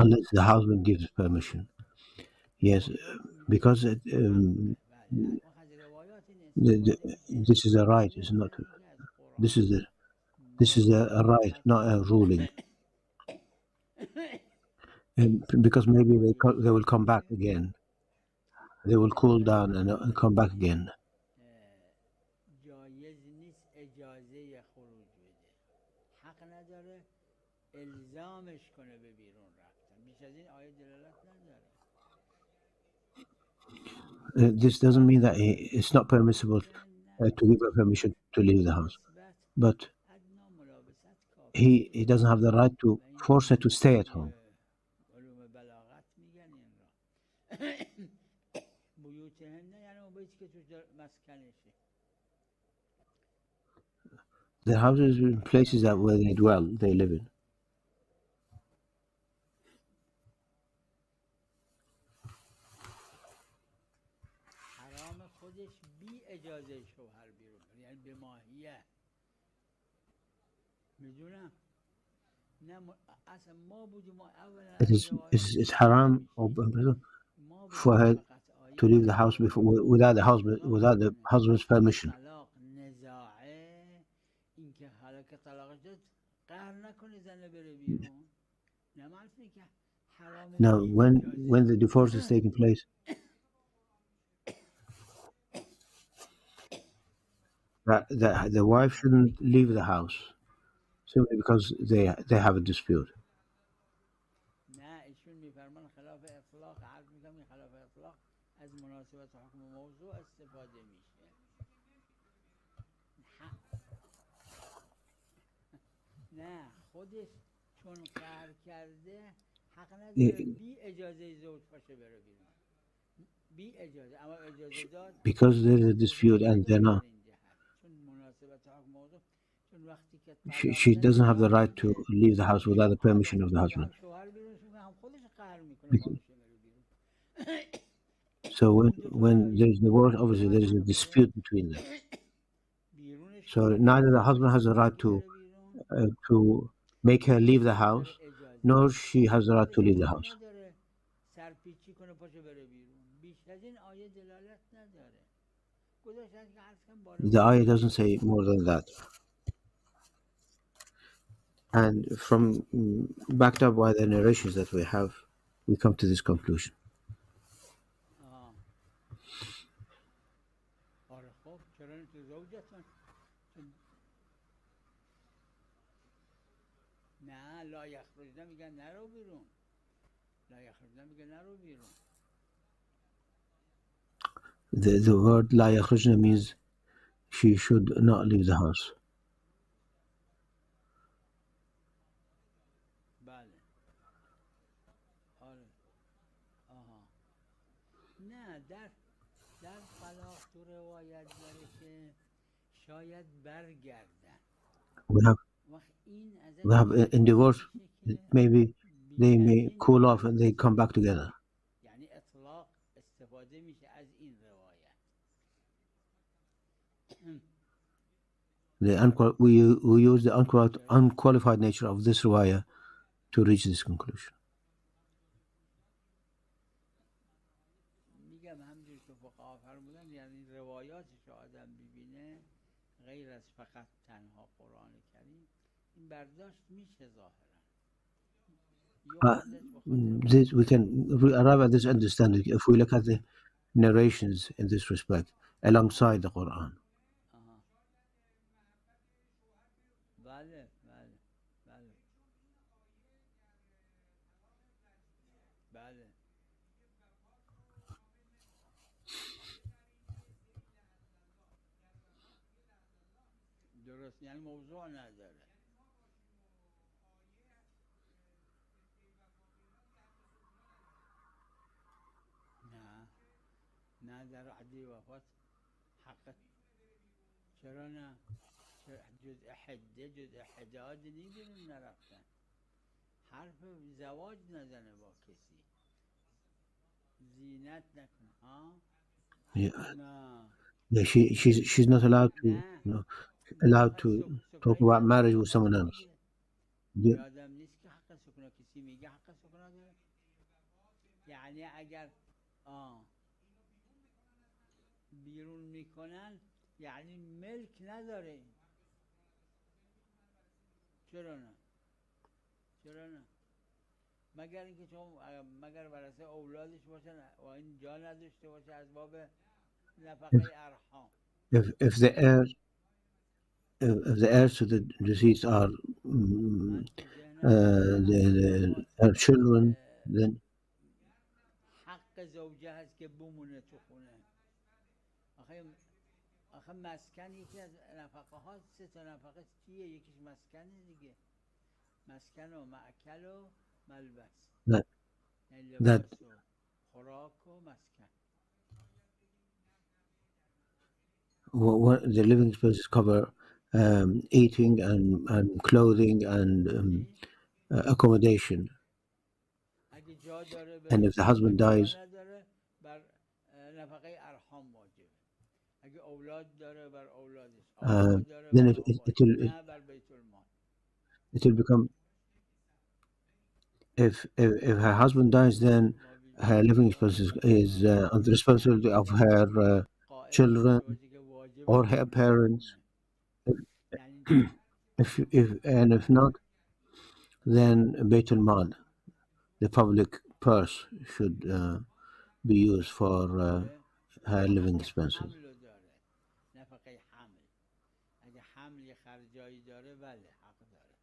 unless the husband gives permission. Yes, because this is a right. It's not. This is a right, not a ruling. Because maybe they will come back again. They will cool down and come back again. جایز نیست اجازه خروج بده، حق نداره الزامش کنه به بیرون رفتن. بیش از این آیه دلالت نداره. This doesn't mean that it's not permissible to give her permission to leave the house, but he doesn't have the right to force her to stay at home. علوم بلاغت میگن این را. بیوتهن یعنی اون بیتی که تو مسکنشه. The houses in places that where they dwell, they live in. حرام خودش بی اجازه شوهر بیرون، یعنی به ماهیه. میدونم نه اصلا ما بودیم اولا It's haram for her to leave the house without the husband's permission. اینکه حالا که طلاقش داد قهر نکنه زنه بره بیرون. Now, when the divorce is taking place, the wife shouldn't leave the house simply because they have a dispute. نه ایشون میفرمان خلاف اطلاق، عرض میگم این خلاف اطلاق از مناسبت حکم موضوع استفاده میشه. نه خودش چون قهر کرده حق نداره بی اجازه زوج باشه بره بیرون. بی اجازه، اما اجازه داد because there's a dispute and they're not. چون مناسبت حکم موضوع، چون وقتی که She doesn't have the right to leave the house without the permission of the husband. شوهر بیرونش میکنه هم خودش قهر میکنه باشه بره بیرون. So when there is divorce, obviously there is a dispute between them. So neither the husband has the right to make her leave the house, nor she has the right to leave the house. The ayah doesn't say more than that. And from backed up by the narrations that we have, we come to this conclusion. لا یخرجن میگن نرو بیرون. لا یخرجن میگن نرو بیرون. The word لا یخرجن means she should not leave the house. بله. آره. آها. نه در طلاق تو روایت داره که شاید برگردن. We have in divorce, maybe they may cool off and they come back together. یعنی اطلاق استفاده میشه از این روایت. We use the unqualified nature of this riwayah to reach this conclusion. میگم همونجوری که فقها فرمودن، یعنی روایاتش آدم ببینه غیر از فقط تنها قرآن کریم، این برداشت میشه ظاهرا. We can arrive at this understanding if we look at the narrations in this respect alongside the Quran. بله بله بله بله. درست، یعنی موضوع نداره. نه در عهد وفات حق. چرا نه؟ جزء حداد نیبینون نرفتن. حرف زواج نزنه با کسی، زینت نکنه. ها؟ Yeah, she's not allowed to talk about marriage with someone else. آدم نیست که حق انگلیسی میگه حق سکونت داره. یعنی اگر بیرون میکنن یعنی ملک نداره این. چرا نه؟ چرا نه؟ مگر اینکه شما مگر ورثه اولادش باشن و این جا نداشته باشه از باب نفقه ارحام. if the heirs to the deceased are her children, then حق زوجه هست که بمونه تو خونه. آخه مسکن یکی از نفقه ها، 3 تا نفقه چیه؟ یکیش مسکنه دیگه، مسکن و مأکل و ملبس، یعنی لباس و خوراک و مسکن. what the living expenses cover eating and clothing and accommodation. اگه جا داره And if the husband dies, نداره بر نفقه ارحام واجبه. اگه اولاد داره بر اولادش، داره then نه بر بیت المال. it will become, if her husband dies, then her living expenses is on the responsibility of her children or her parents. If not, then Beit al-Mal, the public purse, should be used for her living expenses. نفقه حمل، اگه حمل یه خرجایی داره بله حق داره.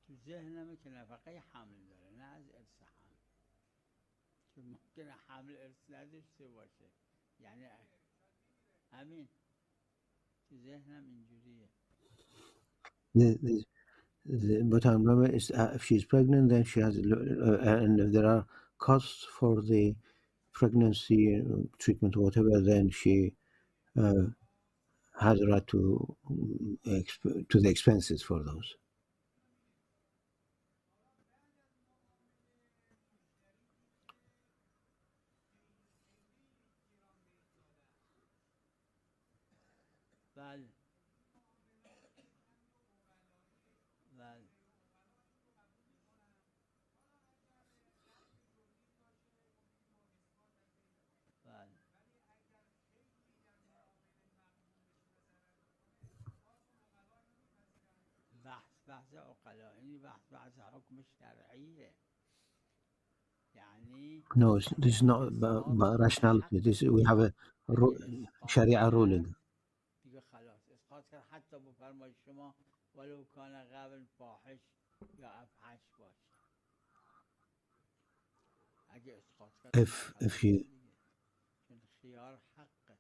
تو ذهنمه که نفقه حمل داره، نه از ارث حمل، که ممکنه حمل ارث نداشته باشه. یعنی همین تو ذهنم اینجوریه. But I remember if she's pregnant, then she has, and if there are costs for the pregnancy treatment or whatever, then she has a right to the expenses for those. بله بله بله. بحث عقلا، این بحث حکم شرعیه. یعنی No, this is not about rationality. We have a Sharia ruling. دیگه خلاص اسقاط کرد، حتی با فرمایش شما ولو کان قبل فاحش یا افحش باشه. اگه اسقاط کرد If you چون خیار حقه.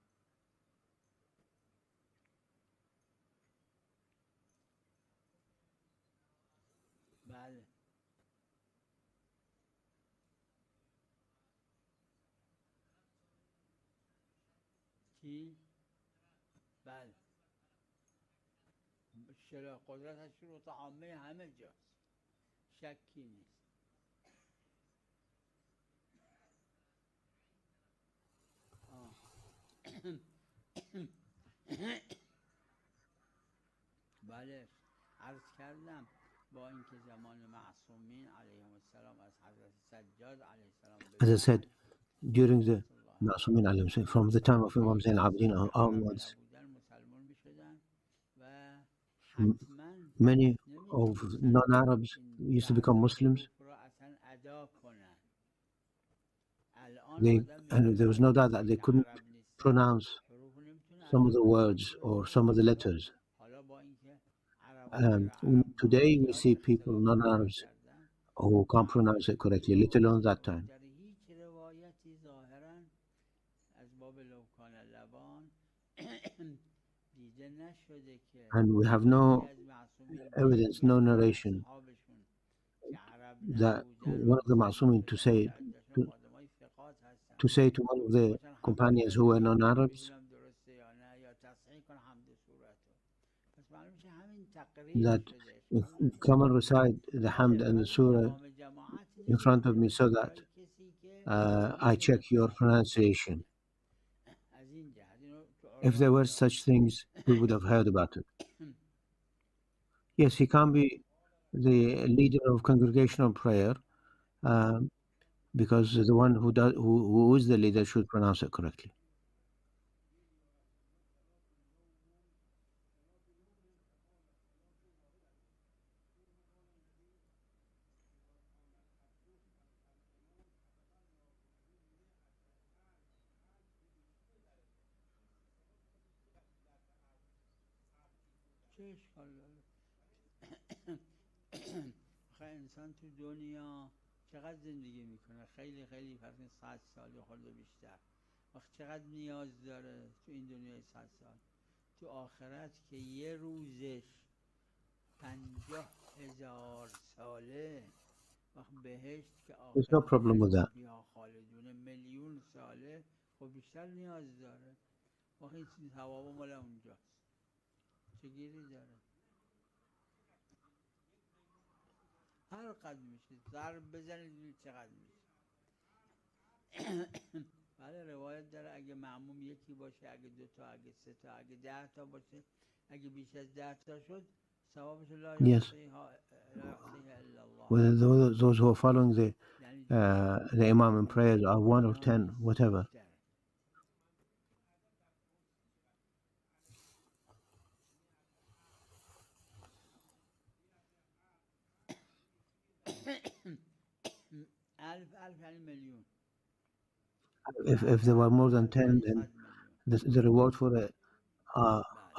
بله چی؟ بله قدرت شروط عامه همه جاست، شکی نیست. بله عرض کردم با اینکه زمان معصومین علیهم السلام از حضرت سجاد علیه السلام، as I said, during the Ma'sumin alayhim salam, from the time of Imam Hussein onwards, many of non-Arabs used to become Muslims. And there was no doubt that they couldn't pronounce some of the words or some of the letters. Today we see people, non-Arabs, who can't pronounce it correctly, let alone that time. And we have no evidence, no narration that one of the Ma'sumin to say to one of the companions who were non-Arabs that come and recite the Hamd and the Surah in front of me so that I check your pronunciation. If there were such things, we would have heard about it. Yes, he can't be the leader of congregational prayer because the one who is the leader should pronounce it correctly. انسان تو دنیا چقدر زندگی میکنه؟ خیلی خیلی فرض 100 سال یا خورده بیشتر. وقت چقدر نیاز داره تو این دنیای 100 سال؟ تو آخرت که یه روزش 50,000 ساله، وقت بهشت که There's no problem with that. یا خالدونه میلیون ساله، خب بیشتر نیاز داره. وقت این ثواب مال اونجاست، چه گیری داره؟ هر قد میشه ضرب بزنید چقدر میشه. بله روایت داره اگه معموم یکی باشه، اگه 2 تا، اگه 3 تا، اگه 10 تا باشه، اگه بیش از 10 تا شد ثوابش لا یحصیها الا الله. Whether those who are following the Imam in prayers are 1 or 10, whatever. If there were more than 10, then the reward for it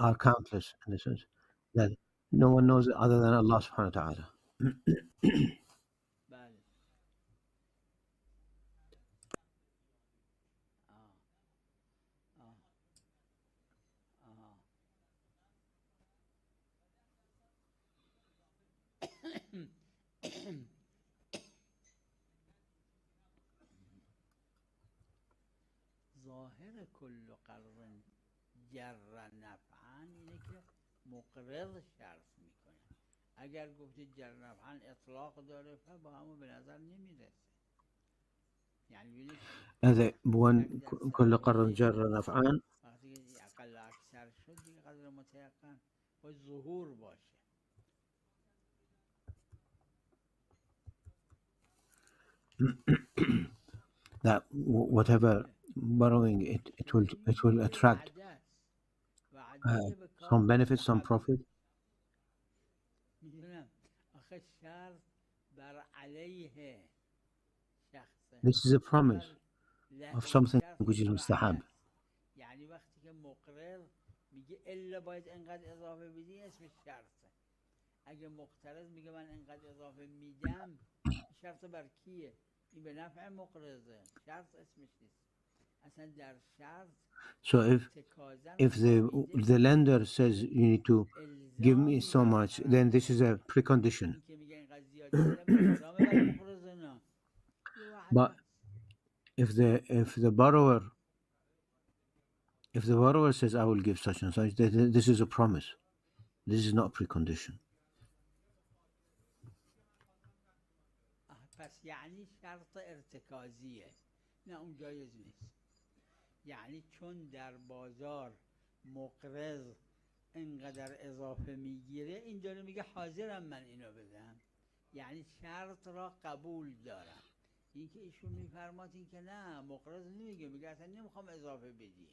are countless, in the sense that no one knows it other than Allah subhanahu wa ta'ala. ظاهر کل قرض جر نفعا اینه که مقرض شرط میکنه. اگر گفتی جر نفعا اطلاق داره با همون به نظر نمیرسه. یعنی when كل قرض جر نفعا وقتی اقل اکثر شد دیگه قدر متیقن با ظهور باشه. that whatever borrowing it will attract some benefit, some profit. This is a promise of something which is mustahab. یعنی وقتی که مقرض میگه الا باید انقدر اضافه بدی اسمش شرطه. اگه مقترض میگه من انقدر اضافه میدم، شرط بر کیه؟ این به نفع مقرضه، شرط اسمش نیست. اصلا در شرط So if the lender says you need to give me so much, then this is a precondition. But if the borrower says I will give such and such, this is a promise. This is not a precondition. پس یعنی شرط ارتکازیه، نه اون جایز نیست. یعنی چون در بازار مقرض اینقدر اضافه میگیره، اینجا میگه حاضرم من اینو بدم، یعنی شرط را قبول دارم. این که ایشون میفرماد این که نه مقرض نمیگه، میگه اصلا نمیخوام اضافه بدی.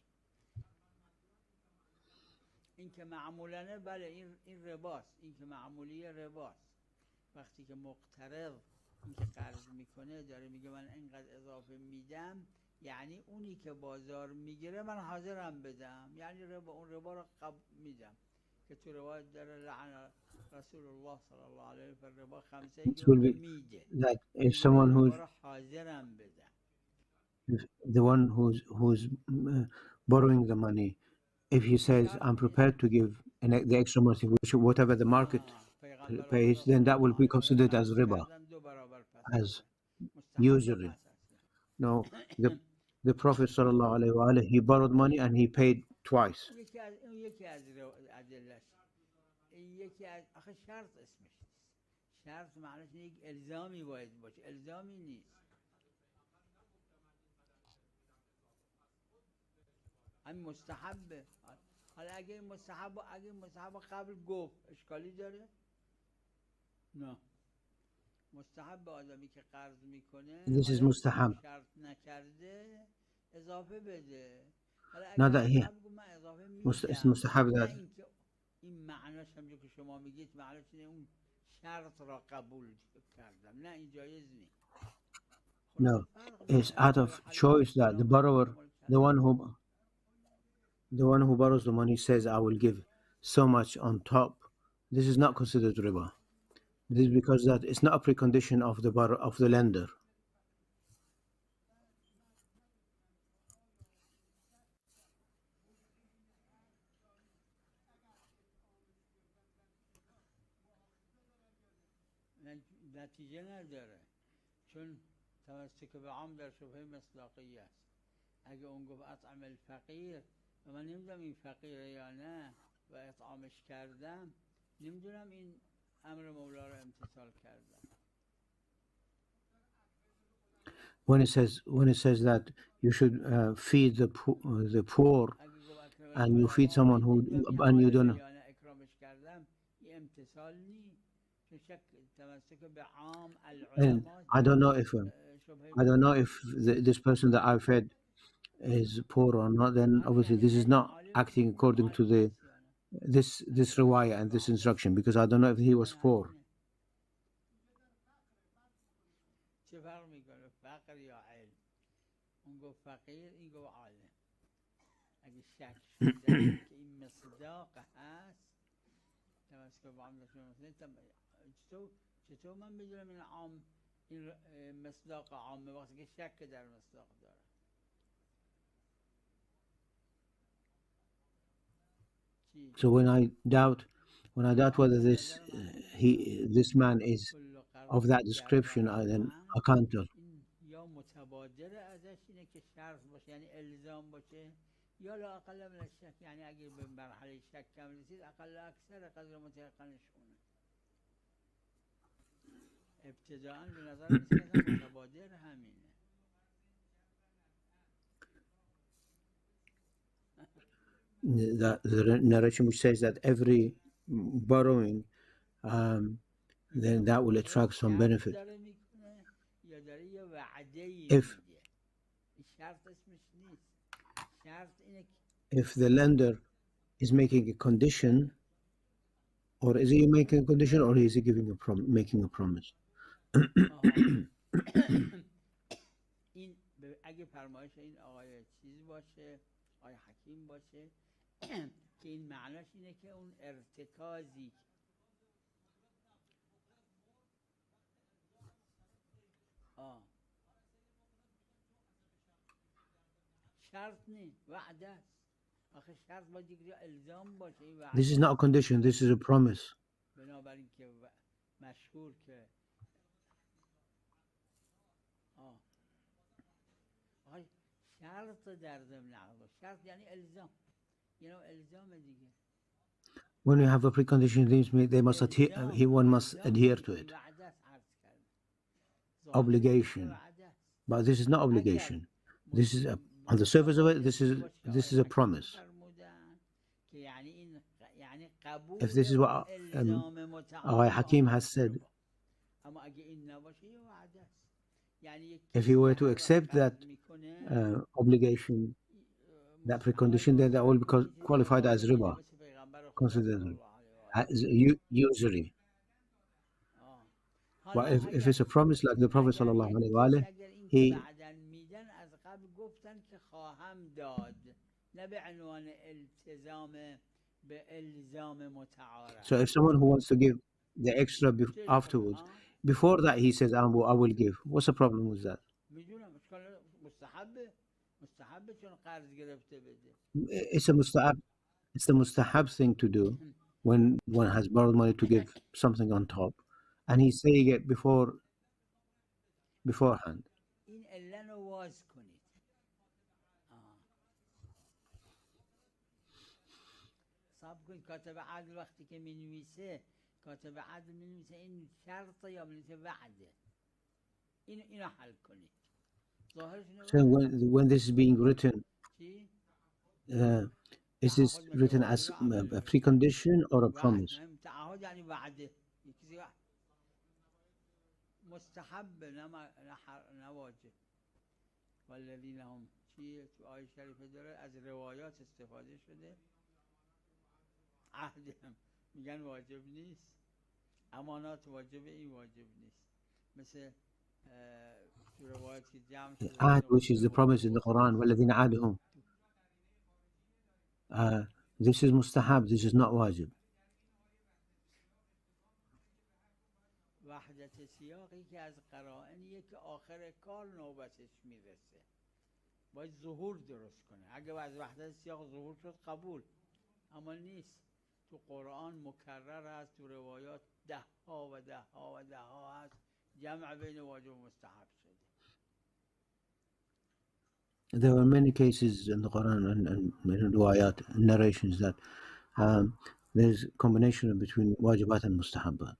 این که معمولانه بله این رباست، این که معمولی رباست. وقتی که مقترض این که قرض میکنه داره میگه من اینقدر اضافه میدم، یعنی اونی که بازار میگیره من حاضرم بدم، یعنی اون ربا رو میدم. که تو روایت داره لعن رسول الله صلی الله علیه و ربا خمسه میده. That if someone who's حاضرم بدم. The one who's borrowing the money, if he says I'm prepared to give the extra money, whatever the market pays, then that will be considered as riba, as usury. No, the Prophet sallallahu alaihi wasallam, he borrowed money and he paid twice. یکی از شرط معناش یک الزامی باید باشه، الزامی نیست. همین مستحبه. حالا اگه مستحب قبل گفت اشکالی داره؟ نه. مستحب آدمی که قرض میکنه This is mustahab. شرط نکرده اضافه بده. حالا Not اگه that he قبل گفت من اضافه it's میدم، mustahab نه that اینکه این معناش همجور که شما میگید معناش اینه اون شرط را قبول کردم، نه این جایز نیست. no, it's out of choice that the borrower, the one who borrows the money says, I will give so much on top. This is not considered riba. This is because that it's not a precondition of the lender. نتیجه نداره، چون تمسک به عام در شبهه مصداقیه است. اگه اون گفت اطعم الفقیر و من نمیدونم این فقیره یا نه و اطعامش کردم، نمیدونم این امر مولا رو امتثال کردم. When it says that you should feed the poor and you feed someone who and you don't, اکرامش کردم، این امتثال نیست. and I don't know if this person that I fed is poor or not, then obviously this is not acting according to this riwayah and this instruction, because I don't know if he was poor. چه فرق میکنه فقر یا علم؟ اون گفت فقیر، این گفت عالم. اگه شک شده که این مصداق هست تمسک به عام چطور من بدونم این عام، این مصداق عامه وقتی که شک در مصداق دارم؟ So when I doubt whether this man is of that description, then I can't tell. یا متبادر ازش اینه که شرط باشه، یعنی الزام باشه، یا لا اقل من الشک، یعنی اگه به مرحله شک کم رسید اقل اکثر قدر متيقنش کنه. ابتداءً به نظر میاد متبادر همینه. The narration which says that every borrowing, then that will attract some benefit. If the lender is making a condition, or is he making a condition, or is he making a promise? این اگه فرمایش این آقای چیز باشه، آقای حکیم باشه که این معناش اینه که اون ارتکازی شرط نیست، وعده است. آخه شرط باید یک الزام باشه. این This is not a condition, this is a promise. بنابراین که مشهور که شرط در ضمن عقد، شرط یعنی الزام، یعنی الزام دیگه. When you have a precondition, one must adhere to it. Obligation, but this is not obligation. This is on the surface of it. This is a promise. If this is what our Hakim has said, if he were to accept that obligation, that precondition, then that will be qualified as riba, considered as usury. But if it's a promise like the Prophet sallallahu alaihi wasallam, he so if someone who wants to give the extra afterwards, before that he says, I will give. What's the problem with that? It's the mustahab thing to do when one has borrowed money to give something on top, and he's saying it beforehand. کاتب عقل وقتی که می نویسه کاتب عدل می‌نویسه این شرط یا می‌نویسه وعده. اینو حل کنید. So when this is being written, is this written as a precondition or a promise? تعهد یعنی وعده. مستحب نه واجب. والذین هم چیه تو آیه شریفه داره از روایات استفاده شده. عهد هم میگن واجب نیست. امانات واجب، این واجب نیست. مثل تو روایات که جمع شده Ahd, which is the promise in the Quran, والذین عهدهم. This is mustahab, this is not wajib. وحدت سیاقی که از قرائنیه که آخر کار نوبتش میرسه، باید ظهور درست کنه. اگه از وحدت سیاق ظهور شد قبول، اما نیست. تو قرآن مکرر هست، تو روایات ده ها و ده ها و ده ها هست جمع بین واجب و مستحب شده. There are many cases in the Quran and riwayat narrations that there's a combination between wajibat and mustahabbat.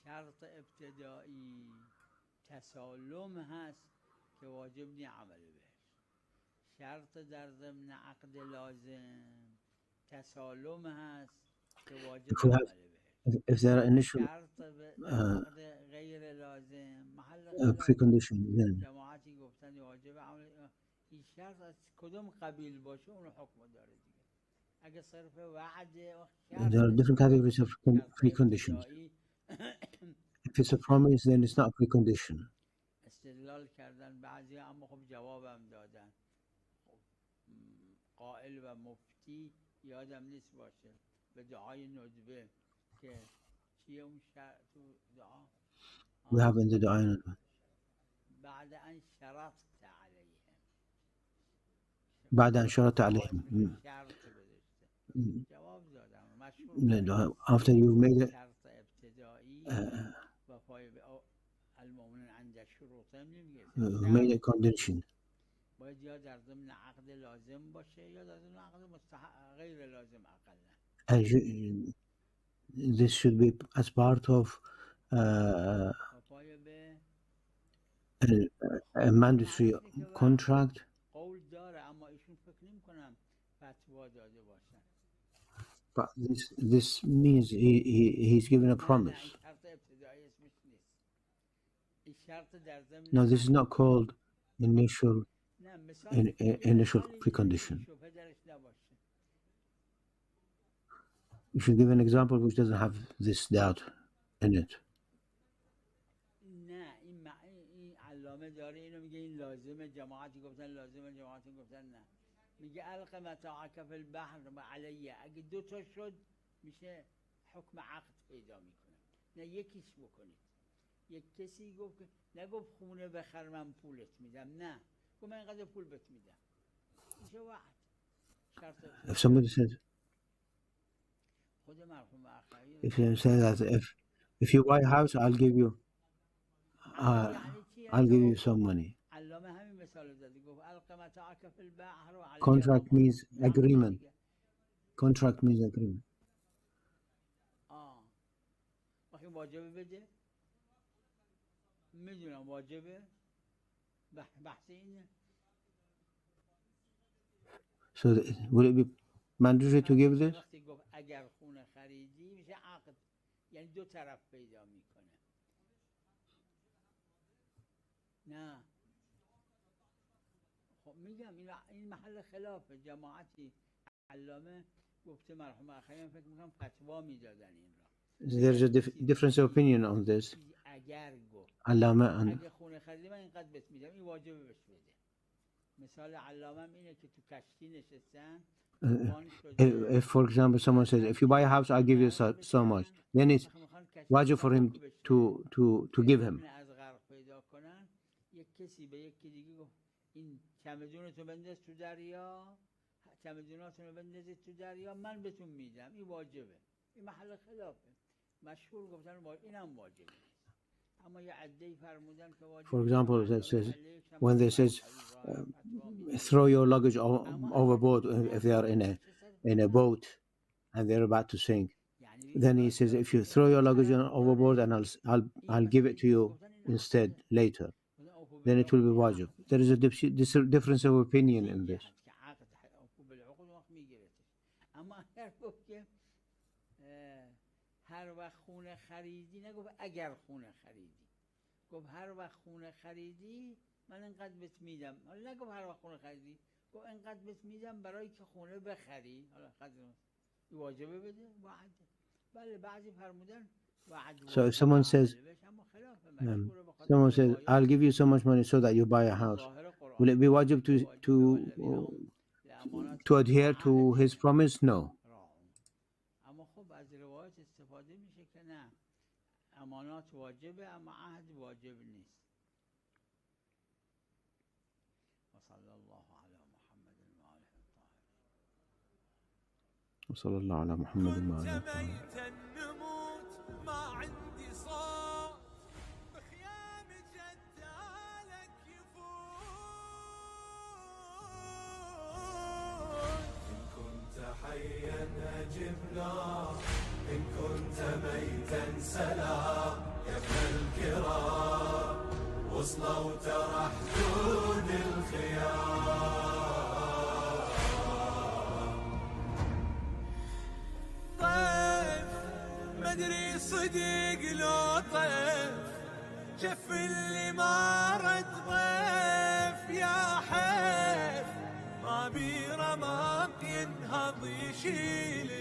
شرط ابتدایی تسالم هست که واجب نی عمل بهش. شرط در ضمن عقد لازم تسالم هست که واجب عمل بهش. If there are initial غیر لازم محل precondition, then جماعتی گفتن واجب عمل. این شرط از کدوم قبیل باشه اون حکم داره دیگه. اگه صرف وعده there are different categories of preconditions. If it's a promise, then it's not a precondition. استدلال کردن بعضی، اما خب جوابم دادن. قائل و مفتی یادم نیست باشه به دعای ندبه که چیه اون تو دعا؟ We have in the dua. بعد ان شرطت علیهم. بعد ان شرطت علیهم. شرط گذاشته. جواب دادم. مشهور. After you've made it. شرط ابتدایی و پای المؤمنون عند شروطهم نمیگه. Made a condition. باید یا در ضمن عقد لازم باشه یا در ضمن عقد غیر لازم اقلا. This should be as part of a mandatory contract. قول داره اما ایشون فکر نمی‌کنم فتوا داده باشن. But this means he's given a promise. No, this is not called initial precondition. You should give an example which doesn't have this doubt in it. نه این علامه داره اینو میگه این لازمه، جماعتی گفتن لازمه، جماعتی گفتن نه. میگه الق متاعک فی البحر و علیه. اگه دو تا شد میشه حکم عقد پیدا میکنه. نه یکیش بکنید. یک کسی گفت نگفت خونه بخر من پولت میدم، نه گفت من اینقدر پول بهت میدم، میشه وعد. If somebody says, if you say that if you buy a house, I'll give you some money. Contract means agreement. Contract means agreement. واجبه بده؟ میدونم واجبه، بحث اینه. So would it be mandatory to give this? وقتی گفت اگر خونه خریدی میشه عقد، یعنی دو طرف پیدا میکنه. نه خب میگم این محل خلافه. جماعتی علامه گفته مرحوم اخیان فکر میکنم فتوا میدادن این را. There's a difference of opinion on this. اگر گفت علامه اگه خونه خریدی من اینقدر بهت میدم، این واجبه بهش بده. مثال علامه اینه که تو کشتی نشستن. If for example someone says if you buy a house I'll give you so much, then it's wajib for him to give him. از غرق پیدا کنن. یک کسی به یک دیگه گفت این چمدونتو بنداز تو دریا، چمدوناتونو بندازید تو دریا، من بهتون میدم. این واجبه، این محل خلافه. مشهور گفتن اینم واجبه. اما یه عده‌ای فرمودن که واجبه. For example, that says when they says throw your luggage overboard if they are in a boat and they're about to sink. Then he says, if you throw your luggage overboard, and I'll give it to you instead later, then it will be wajib. There is a difference of opinion in this. هر وقت خونه خریدی، نگفت اگر خونه خریدی، گفت هر وقت خونه خریدی من انقدر بهت میدم. حالا نگفت هر وقت خونه خریدی، گفت انقدر بهت میدم برای که خونه بخری. حالا قدر واجبه بده وعده. بله بعضی فرمودن وعد. So if someone says I'll give you so much money so that you buy a house, will it be wajib to adhere to his promise? No. اما خب از روایت استفاده میشه که نه، امانات واجبه اما عهد واجب نیست. وصلى الله على محمد وعلى آله وصحبه. إن كنت ميتا سلام يا ابن الكرام، وصلوا ترى حدود الخيام. طيف مدري صدق لو طيف، شف اللي ما رد ضيف يا حيف، ما بي رمق ينهض يشيل